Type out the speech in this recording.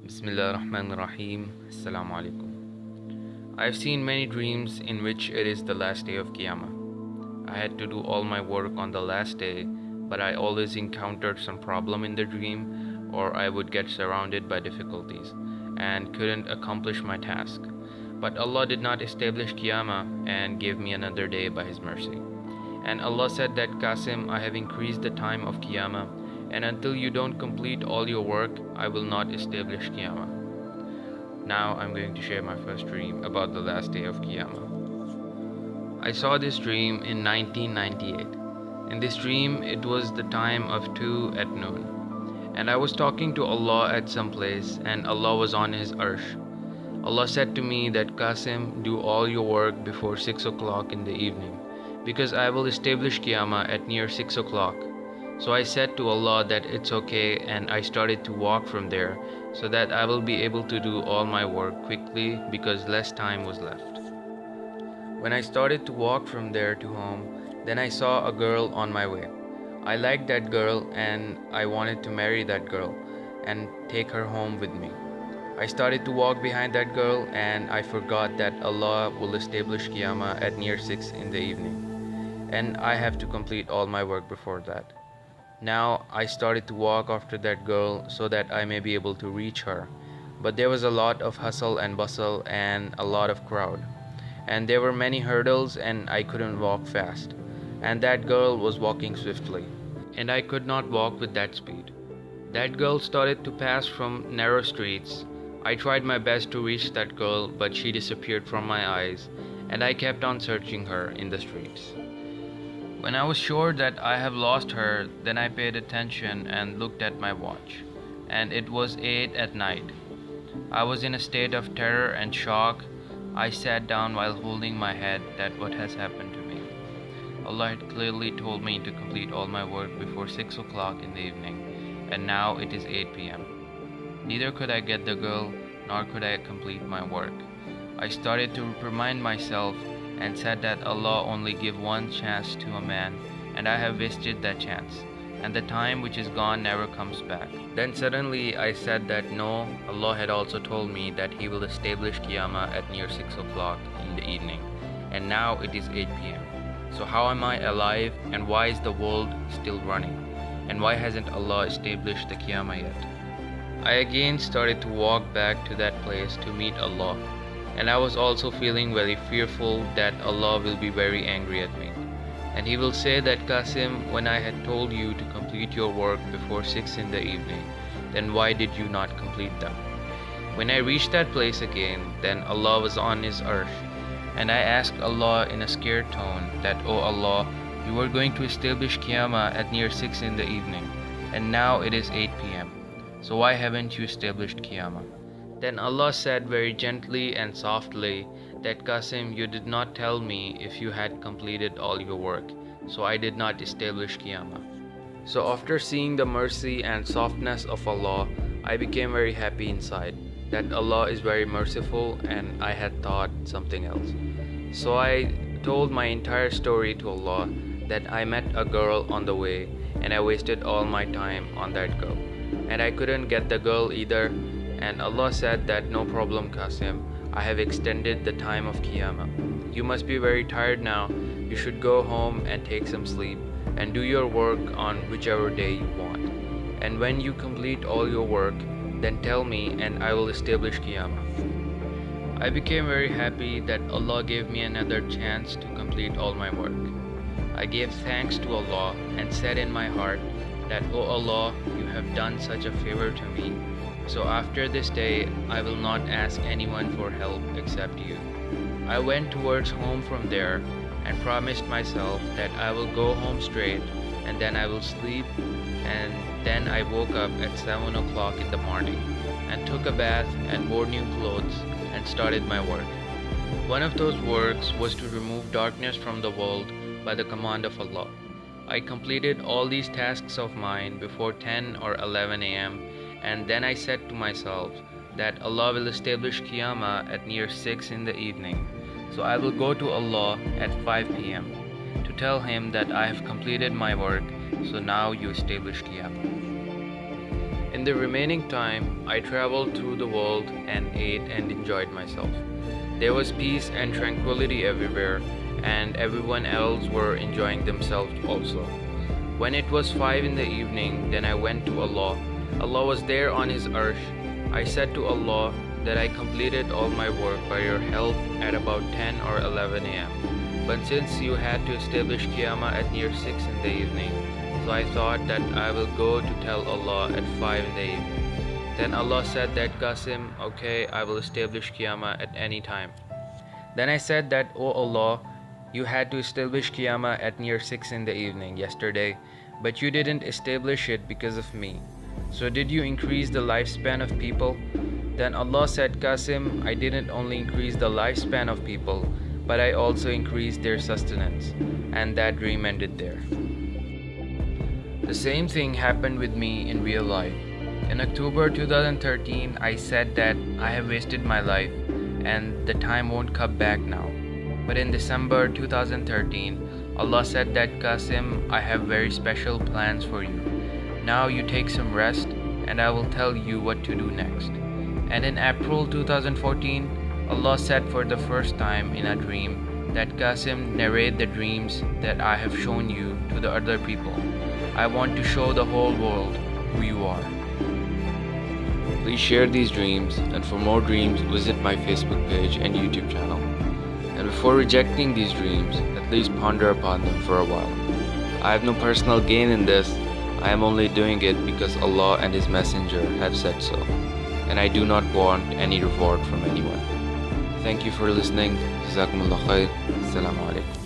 Bismillahirrahmanirrahim. Assalamu alaikum. I have seen many dreams in which it is the last day of Qiyamah. I had to do all my work on the last day, but I always encountered some problem in the dream, or I would get surrounded by difficulties and couldn't accomplish my task. But Allah did not establish Qiyamah and gave me another day by His mercy. And Allah said that, Qasim, I have increased the time of Qiyamah, and until you don't complete all your work, I will not establish Qiyamah. Now I'm going to share my first dream about the last day of Qiyamah. I saw this dream in 1998. In this dream, it was the time of 2 at noon. And I was talking to Allah at some place, and Allah was on His arsh. Allah said to me that, Qasim, do all your work before 6 o'clock in the evening, because I will establish Qiyamah at near 6 o'clock. So I said to Allah that it's okay, and I started to walk from there so that I will be able to do all my work quickly because less time was left. When I started to walk from there to home, then I saw a girl on my way. I liked that girl and I wanted to marry that girl and take her home with me. I started to walk behind that girl and I forgot that Allah will establish Qiyamah at near 6 in the evening, and I have to complete all my work before that. Now I started to walk after that girl so that I may be able to reach her, but there was a lot of hustle and bustle and a lot of crowd, and there were many hurdles and I couldn't walk fast, and that girl was walking swiftly, and I could not walk with that speed. That girl started to pass from narrow streets. I tried my best to reach that girl, but she disappeared from my eyes, and I kept on searching her in the streets. When I was sure that I have lost her, then I paid attention and looked at my watch, and it was 8 at night. I was in a state of terror and shock. I sat down while holding my head that what has happened to me. Allah had clearly told me to complete all my work before 6 o'clock in the evening, and now it is 8 p.m. Neither could I get the girl, nor could I complete my work. I started to remind myself and said that Allah only give one chance to a man, and I have wasted that chance, and the time which is gone never comes back. Then suddenly I said that no, Allah had also told me that He will establish Qiyamah at near 6 o'clock in the evening, and now it is 8 p.m. So how am I alive, and why is the world still running, and why hasn't Allah established the Qiyamah yet? I again started to walk back to that place to meet Allah, and I was also feeling very fearful that Allah will be very angry at me, and He will say that, Qasim, when I had told you to complete your work before 6 in the evening, then why did you not complete them? When I reached that place again, then Allah was on His arsh, and I asked Allah in a scared tone that, Oh Allah, you were going to establish Qiyamah at near 6 in the evening, and now it is 8 p.m. So why haven't you established Qiyamah? Then Allah said very gently and softly that, Qasim, you did not tell me if you had completed all your work, so I did not establish Qiyamah. So after seeing the mercy and softness of Allah, I became very happy inside that Allah is very merciful, and I had thought something else. So I told my entire story to Allah, that I met a girl on the way and I wasted all my time on that girl, and I couldn't get the girl either. And Allah said that, no problem, Qasim, I have extended the time of Qiyamah. You must be very tired now. You should go home and take some sleep and do your work on whichever day you want. And when you complete all your work, then tell me and I will establish Qiyamah. I became very happy that Allah gave me another chance to complete all my work. I gave thanks to Allah and said in my heart that, Oh Allah, you have done such a favor to me. So after this day, I will not ask anyone for help except you. I went towards home from there and promised myself that I will go home straight and then I will sleep, and then I woke up at 7 o'clock in the morning and took a bath and wore new clothes and started my work. One of those works was to remove darkness from the world by the command of Allah. I completed all these tasks of mine before 10 or 11 a.m. and then I said to myself that Allah will establish Qiyamah at near 6 in the evening. So I will go to Allah at 5 p.m. to tell Him that I have completed my work, so now you establish Qiyamah. In In the remaining time, I traveled through the world and ate and enjoyed myself. There was peace and tranquility everywhere, and everyone else were enjoying themselves also. When it was 5 in the evening, then I went to Allah. Allah was there on His arsh. I said to Allah that I completed all my work by your help at about 10 or 11 a.m. But since you had to establish Qiyamah at near 6 in the evening, so I thought that I will go to tell Allah at 5 in the evening. Then Allah said that, Qasim, okay, I will establish Qiyamah at any time. Then I said that, oh Allah, you had to establish Qiyamah at near 6 in the evening yesterday, but you didn't establish it because of me. So did you increase the lifespan of people? Then Allah said, Qasim, I didn't only increase the lifespan of people, but I also increased their sustenance. And that dream ended there. The same thing happened with me in real life. In October 2013, I said that I have wasted my life and the time won't come back now. But in December 2013, Allah said that, Qasim, I have very special plans for you. Now you take some rest and I will tell you what to do next. And in April 2014, Allah said for the first time in a dream that, Qasim, narrate the dreams that I have shown you to the other people. I want to show the whole world who you are. Please share these dreams, and for more dreams, visit my Facebook page and YouTube channel. And before rejecting these dreams, at least ponder upon them for a while. I have no personal gain in this. I am only doing it because Allah and His Messenger have said so. And I do not want any reward from anyone. Thank you for listening. Jazakumullah khair. Assalamu alaikum.